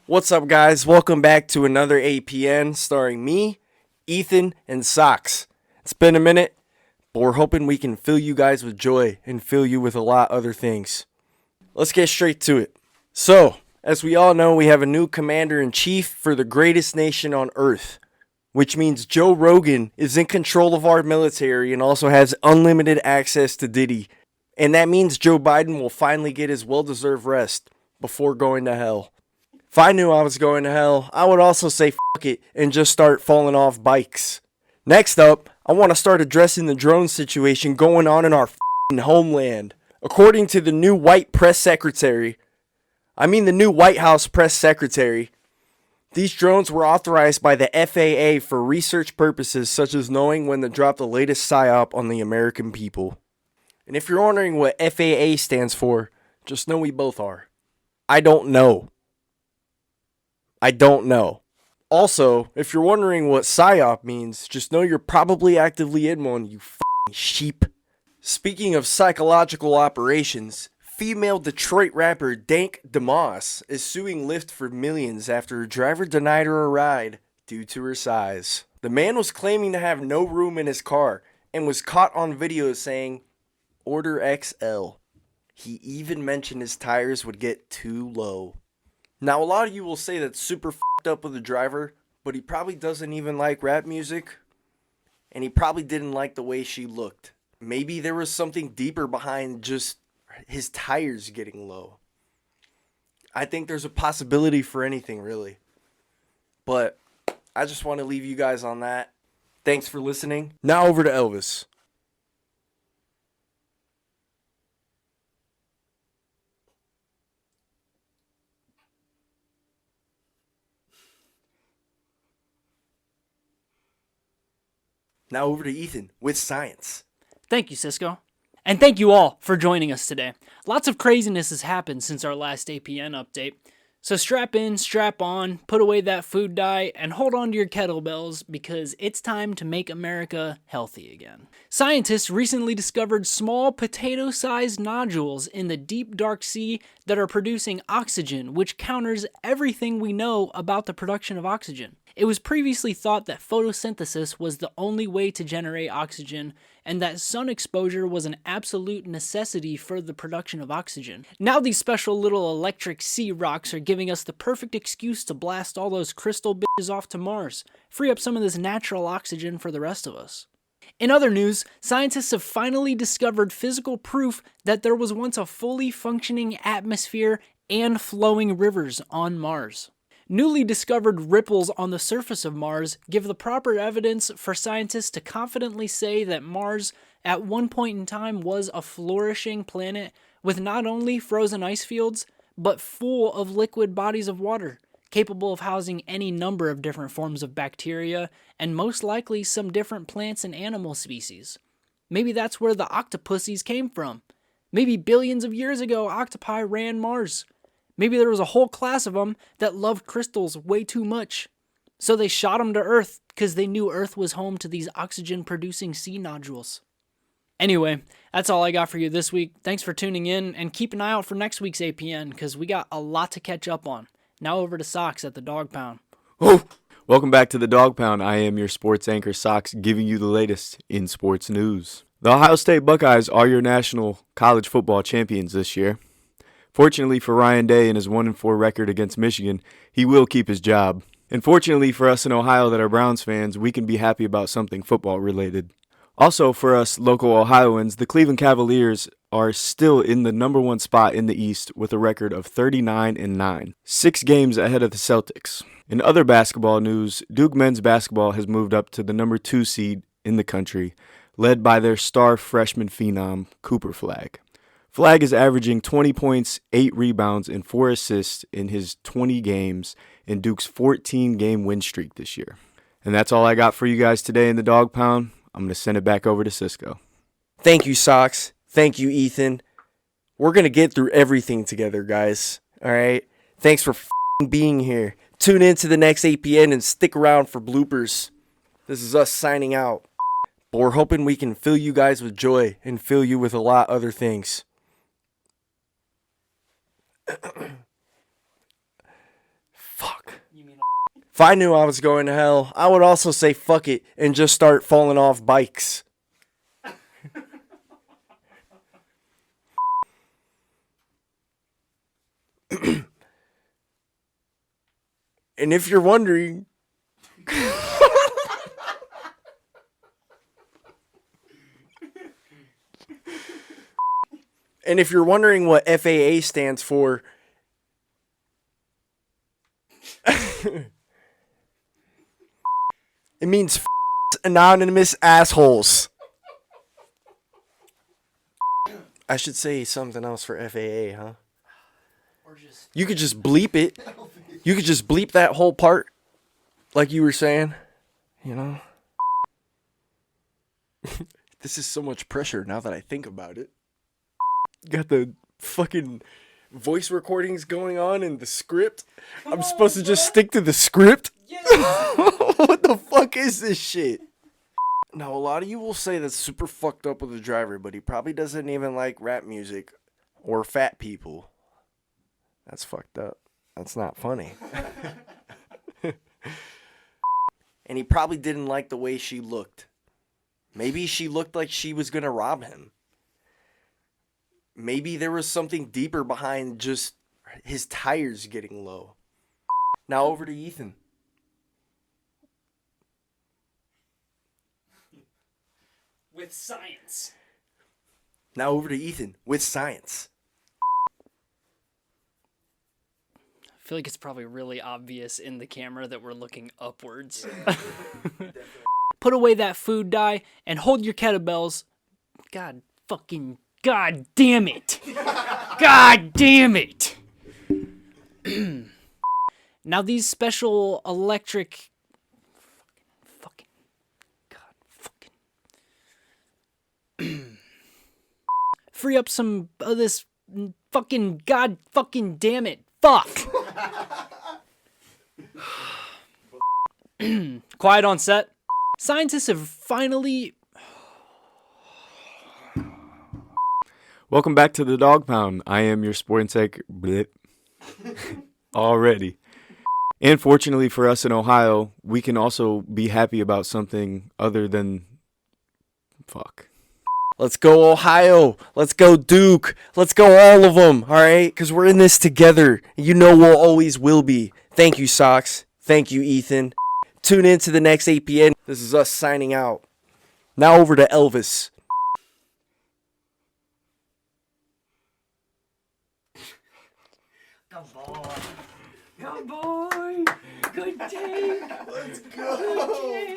What's up, guys? Welcome back to another APN starring me, Ethan, and Socks. It's been a minute, but we're hoping we can fill you guys with joy and fill you with a lot of other things. Let's get straight to it. So, as we all know, we have a new commander-in-chief for the greatest nation on Earth, which means Joe Rogan is in control of our military and also has unlimited access to Diddy. And that means Joe Biden will finally get his well-deserved rest before going to hell. If I knew I was going to hell, I would also say fuck it and just start falling off bikes. Next up, I want to start addressing the drone situation going on in our homeland. According to the new White House press secretary, these drones were authorized by the FAA for research purposes such as knowing when to drop the latest psyop on the American people. And if you're wondering what FAA stands for, just know we both are. I don't know. Also, if you're wondering what PSYOP means, just know you're probably actively in one, you f***ing sheep. Speaking of psychological operations, female Detroit rapper Dank DeMoss is suing Lyft for millions after her driver denied her a ride due to her size. The man was claiming to have no room in his car and was caught on video saying, "Order XL." He even mentioned his tires would get too low. Now, a lot of you will say that's super f***ed up with the driver, but he probably doesn't even like rap music, and he probably didn't like the way she looked. Maybe there was something deeper behind just his tires getting low. I think there's a possibility for anything, really. But I just want to leave you guys on that. Thanks for listening. Now over to Elvis. Now over to Ethan with science. Thank you, Cisco. And thank you all for joining us today. Lots of craziness has happened since our last APN update. So strap in, strap on, put away that food dye, and hold on to your kettlebells because it's time to make America healthy again. Scientists recently discovered small potato-sized nodules in the deep dark sea that are producing oxygen, which counters everything we know about the production of oxygen. It was previously thought that photosynthesis was the only way to generate oxygen, and that sun exposure was an absolute necessity for the production of oxygen. Now these special little electric sea rocks are giving us the perfect excuse to blast all those crystal bitches off to Mars, free up some of this natural oxygen for the rest of us. In other news, scientists have finally discovered physical proof that there was once a fully functioning atmosphere and flowing rivers on Mars. Newly discovered ripples on the surface of Mars give the proper evidence for scientists to confidently say that Mars at one point in time was a flourishing planet with not only frozen ice fields, but full of liquid bodies of water, capable of housing any number of different forms of bacteria, and most likely some different plants and animal species. Maybe that's where the octopuses came from. Maybe billions of years ago, octopi ran Mars. Maybe there was a whole class of them that loved crystals way too much. So they shot them to Earth because they knew Earth was home to these oxygen-producing sea nodules. Anyway, that's all I got for you this week. Thanks for tuning in, and keep an eye out for next week's APN because we got a lot to catch up on. Now over to Socks at the Dog Pound. Oh, welcome back to the Dog Pound. I am your sports anchor, Socks, giving you the latest in sports news. The Ohio State Buckeyes are your national college football champions this year. Fortunately for Ryan Day and his 1-4 record against Michigan, he will keep his job. And fortunately for us in Ohio that are Browns fans, we can be happy about something football related. Also for us local Ohioans, the Cleveland Cavaliers are still in the number one spot in the East with a record of 39-9, 6 games ahead of the Celtics. In other basketball news, Duke men's basketball has moved up to the number 2 seed in the country, led by their star freshman phenom, Cooper Flagg. Flagg is averaging 20 points, 8 rebounds, and 4 assists in his 20 games in Duke's 14-game win streak this year. And that's all I got for you guys today in the Dog Pound. I'm going to send it back over to Cisco. Thank you, Socks. Thank you, Ethan. We're going to get through everything together, guys. All right? Thanks for being here. Tune in to the next APN and stick around for bloopers. This is us signing out. But we're hoping we can fill you guys with joy and fill you with a lot other things. If I knew I was going to hell, I would also say fuck it and just start falling off bikes. And if you're wondering... And if you're wondering what FAA stands for, it means anonymous assholes. I should say something else for FAA, huh? You could just bleep it. You could just bleep that whole part, like you were saying, you know? This is so much pressure now that I think about it. Got the fucking voice recordings going on in the script. I'm supposed to just stick to the script? What the fuck is this shit? Now, a lot of you will say that's super fucked up with the driver, but he probably doesn't even like rap music or fat people. That's fucked up. That's not funny. And he probably didn't like the way she looked. Maybe she looked like she was gonna rob him. Maybe there was something deeper behind just his tires getting low. Now over to Ethan. With science. Now over to Ethan with science. I feel like it's probably really obvious in the camera that we're looking upwards. Put away that food dye and hold your kettlebells. God damn it. God damn it. Now these special electric free up some of this fucking god fucking damn it. Fuck. Quiet on set. Scientists have finally... Welcome back to the Dog Pound. I am your sports anchor. Already. And fortunately for us in Ohio, we can also be happy about something other than... Fuck. Let's go Ohio. Let's go Duke. Let's go all of them, all right? Because we're in this together. You know we'll always will be. Thank you, Sox. Thank you, Ethan. Tune in to the next APN. This is us signing out. Now over to Elvis. Good boy. Good boy. Good day. Let's go.